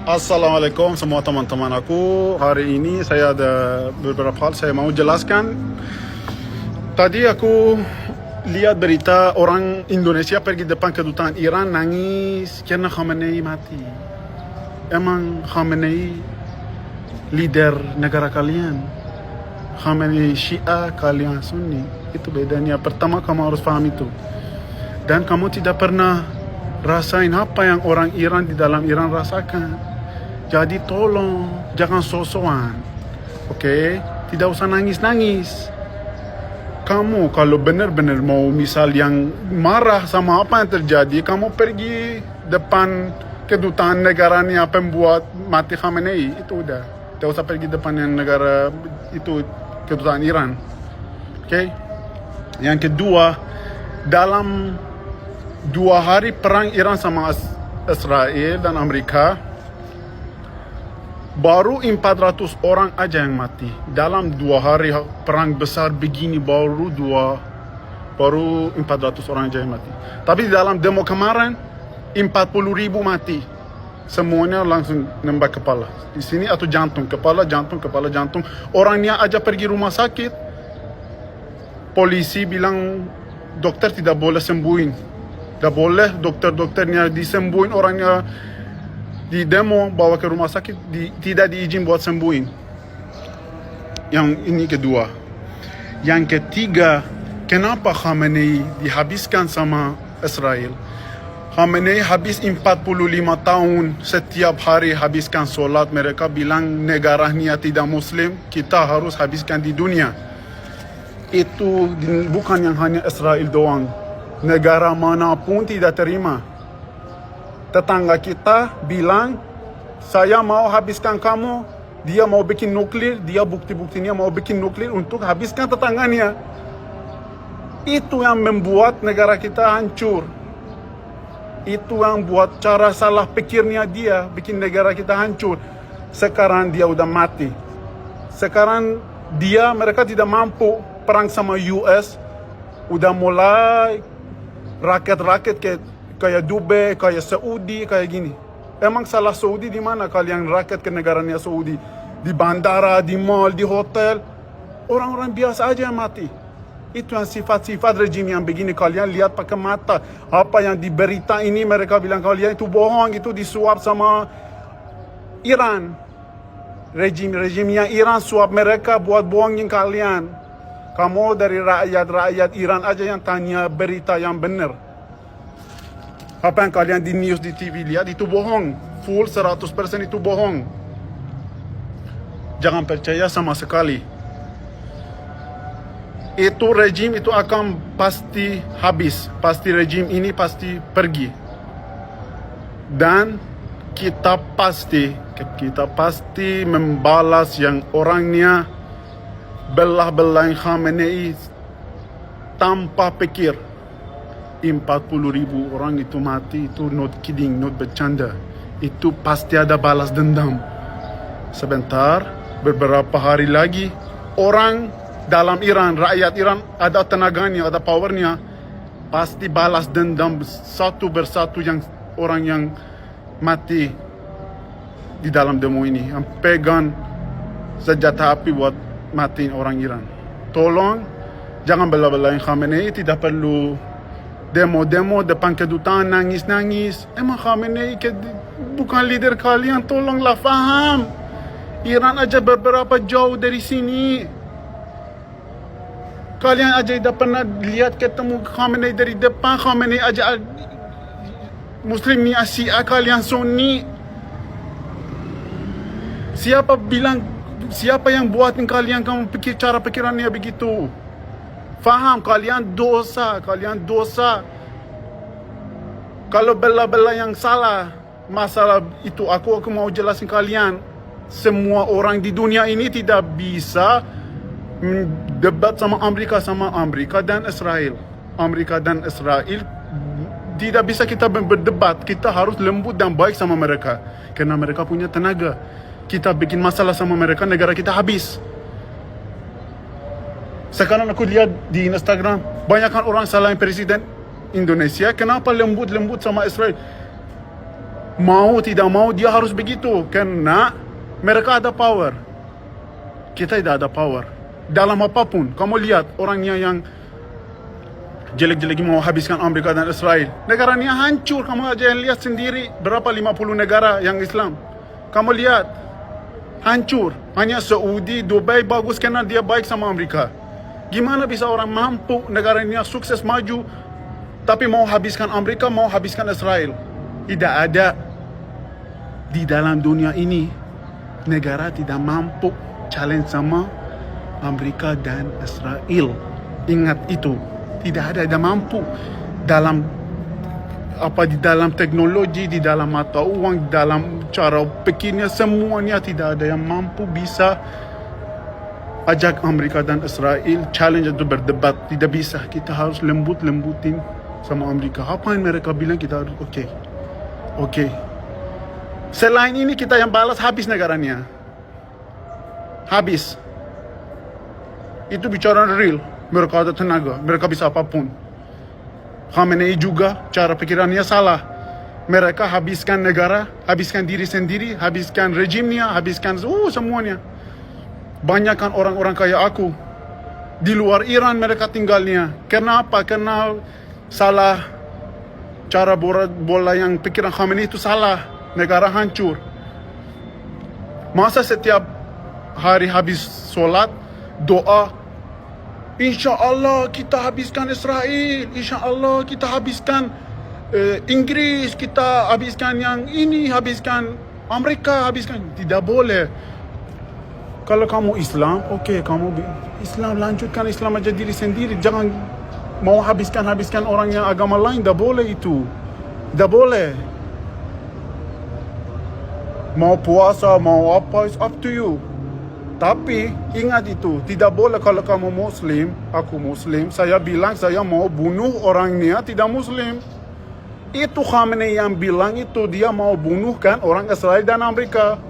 Assalamualaikum semua teman-teman aku. Hari ini saya ada beberapa hal saya mau jelaskan. Tadi aku lihat berita orang Indonesia pergi depan kedutaan Iran nangis karena Khamenei mati. Emang Khamenei leader negara kalian? Khamenei Syiah, kalian Sunni. Itu bedanya. Pertama kamu harus paham itu. Dan kamu tidak pernah rasain apa yang orang Iran di dalam Iran rasakan. Jadi tolong jangan sosokan, oke? Tidak usah nangis-nangis. Kamu kalau benar-benar mau misal yang marah sama apa yang terjadi, kamu pergi depan kedutaan negaranya pembuat mati Khamenei, itu udah. Tidak usah pergi depan yang negara itu kedutaan Iran, oke? Yang kedua, dalam 2 hari perang Iran sama Israel dan Amerika, baru 400 orang aja yang mati. Dalam 2 hari perang besar begini baru 400 orang aja yang mati. Tapi dalam demo kemarin 40.000 mati. Semuanya langsung nembak kepala. Di sini atau jantung, kepala, jantung, kepala, jantung. Orangnya aja pergi rumah sakit. Polisi bilang dokter tidak boleh sembuhin. Tidak boleh dokternya disembuhin orangnya. Di demo bawa ke rumah sakit, tidak diizin buat sembuhin. Yang ini kedua. Yang ketiga, kenapa Khamenei dihabiskan sama Israel? Khamenei habis 45 tahun setiap hari habiskan solat. Mereka bilang negaranya tidak muslim, kita harus habiskan di dunia. Itu bukan yang hanya Israel doang. Negara manapun tidak terima. Tetangga kita bilang, saya mau habiskan kamu. Dia mau bikin nuklir, dia bukti-buktinya mau bikin nuklir untuk habiskan tetangganya. Itu yang membuat negara kita hancur. Itu yang buat cara salah pikirnya dia, bikin negara kita hancur. Sekarang dia udah mati. Sekarang mereka tidak mampu perang sama US. Udah mulai raket-raket kayak Dubai, kayak Saudi, kayak gini. Emang salah Saudi di mana kalian raket ke negaranya Saudi? Di bandara, di mall, di hotel. Orang-orang biasa aja yang mati. Itu yang sifat-sifat rejim yang begini. Kalian lihat pakai mata. Apa yang di berita ini mereka bilang kalian itu bohong, itu disuap sama Iran. Rejimnya Iran suap mereka buat bohongin kalian. Kamu dari rakyat Iran aja yang tanya berita yang benar. Apa yang kalian di news, di TV lihat itu bohong. Full 100% itu bohong. Jangan percaya sama sekali. Itu rejim itu akan pasti habis. Pasti rejim ini pasti pergi. Dan kita pasti membalas yang orangnya belah-belahin Khamenei tanpa pikir. 40.000 orang itu mati, itu not kidding, not bercanda. Itu pasti ada balas dendam. Sebentar, beberapa hari lagi, orang dalam Iran, rakyat Iran ada tenaganya, ada powernya, pasti balas dendam satu persatu yang orang yang mati di dalam demo ini, yang pegang senjata api buat matiin orang Iran. Tolong, jangan bela-belain Khamenei, tidak perlu demo-demo depan kedutaan nangis-nangis. Emang Khamenei bukan leader kalian, tolonglah faham. Iran aja beberapa jauh dari sini. Kalian aja tidak pernah lihat ketemu Khamenei dari depan. Khamenei aja Muslim ni Syiah, kalian Sunni. Siapa yang buatin kalian kamu pikir cara pikirannya begitu? Faham, kalian dosa. Kalau bela-bela yang salah, masalah itu aku mau jelasin kalian. Semua orang di dunia ini tidak bisa debat sama Amerika dan Israel. Amerika dan Israel tidak bisa kita berdebat. Kita harus lembut dan baik sama mereka. Karena mereka punya tenaga. Kita bikin masalah sama mereka, negara kita habis. Sekarang aku lihat di Instagram, banyakkan orang salahin presiden Indonesia. Kenapa lembut-lembut sama Israel? Mau tidak mau dia harus begitu karena mereka ada power. Kita tidak ada power. Dalam apapun, kamu lihat orangnya yang jelek-jelek mau habiskan Amerika dan Israel. Negaranya hancur, kamu aja yang lihat sendiri. Berapa 50 negara yang Islam. Kamu lihat, hancur. Hanya Saudi, Dubai bagus karena dia baik sama Amerika. Gimana bisa orang mampu negaranya sukses maju, tapi mau habiskan Amerika, mau habiskan Israel? Tidak ada di dalam dunia ini negara tidak mampu challenge sama Amerika dan Israel. Ingat itu, tidak ada mampu dalam di dalam teknologi, di dalam mata uang, dalam cara pikirnya, semuanya tidak ada yang mampu bisa ajak Amerika dan Israel challenge atau berdebat. Tidak bisa. Kita harus lembutin sama Amerika. Apa yang mereka bilang kita harus oke. Selain ini kita yang balas, habis negaranya. Habis. Itu bicara real. Mereka ada tenaga, mereka bisa apapun. Khamenei juga cara pikirannya salah. Mereka habiskan negara, habiskan diri sendiri, habiskan rejimnya, habiskan semuanya. Banyakkan orang-orang kayak aku di luar Iran mereka tinggalnya. Kenapa? Karena salah cara bola yang pikiran Khamenei itu salah. Negara hancur. Masa setiap hari habis sholat doa, insya Allah kita habiskan Israel, insya Allah kita habiskan Inggris, kita habiskan yang ini, habiskan Amerika, habiskan. Tidak boleh. Kalau kamu Islam, kamu Islam, lanjutkan Islam aja diri sendiri. Jangan mau habiskan orang yang agama lain. Tidak boleh itu. Tidak boleh. Mau puasa, mau apa, it's up to you. Tapi ingat itu, tidak boleh kalau kamu Muslim, aku Muslim, saya bilang saya mau bunuh orangnya tidak Muslim. Itu Khamenei yang bilang itu, dia mau bunuhkan orang Israel dan Amerika.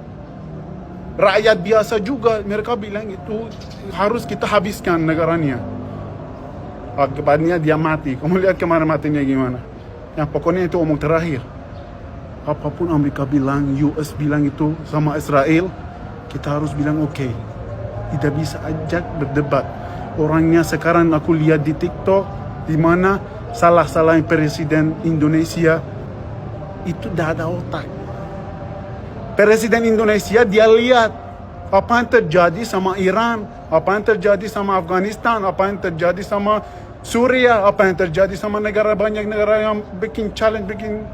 Rakyat biasa juga, mereka bilang itu harus kita habiskan negaranya. Akibatnya dia mati. Kamu lihat kemarin matinya gimana. Yang pokoknya itu omong terakhir. Apapun Amerika bilang, US bilang itu sama Israel, kita harus bilang oke. Tidak bisa ajak berdebat. Orangnya sekarang aku lihat di TikTok, di mana salah-salahin presiden Indonesia itu tidak ada otak. Presiden Indonesia dia lihat apa yang terjadi sama Iran, apa yang terjadi sama Afghanistan, apa yang terjadi sama Suriah, apa yang terjadi sama banyak negara yang bikin challenge, bikin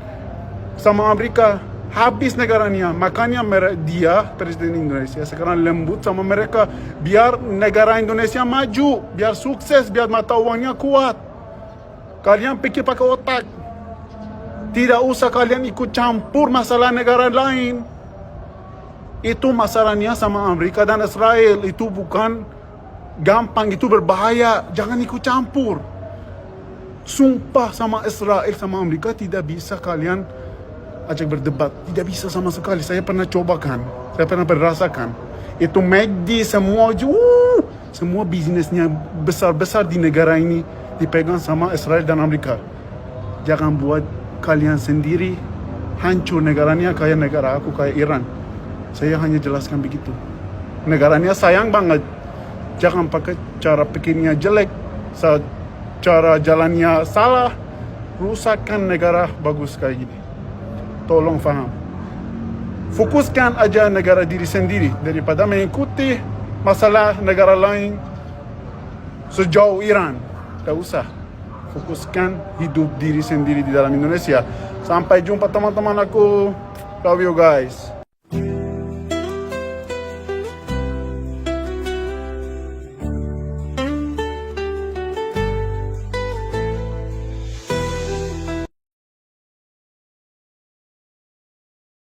sama Amerika. Habis negaranya. Makanya dia, Presiden Indonesia, sekarang lembut sama mereka. Biar negara Indonesia maju. Biar sukses, biar mata uangnya kuat. Kalian pikir pakai otak. Tidak usah kalian ikut campur masalah negara lain. Itu masalahnya sama Amerika dan Israel. Itu bukan gampang, itu berbahaya. Jangan ikut campur. Sumpah sama Israel, sama Amerika tidak bisa kalian ajak berdebat. Tidak bisa sama sekali. Saya pernah cobakan. Saya pernah merasakan. Itu McD semua bisnisnya besar-besar di negara ini dipegang sama Israel dan Amerika. Jangan buat kalian sendiri hancur negaranya kayak negara aku, kayak Iran. Saya hanya jelaskan begitu. Negaranya sayang banget. Jangan pakai cara pikirnya jelek, cara jalannya salah, rusakkan negara bagus kayak gini. Tolong faham. Fokuskan aja negara diri sendiri daripada mengikuti masalah negara lain sejauh Iran. Tak usah. Fokuskan hidup diri sendiri di dalam Indonesia. Sampai jumpa teman-teman aku. Love you guys.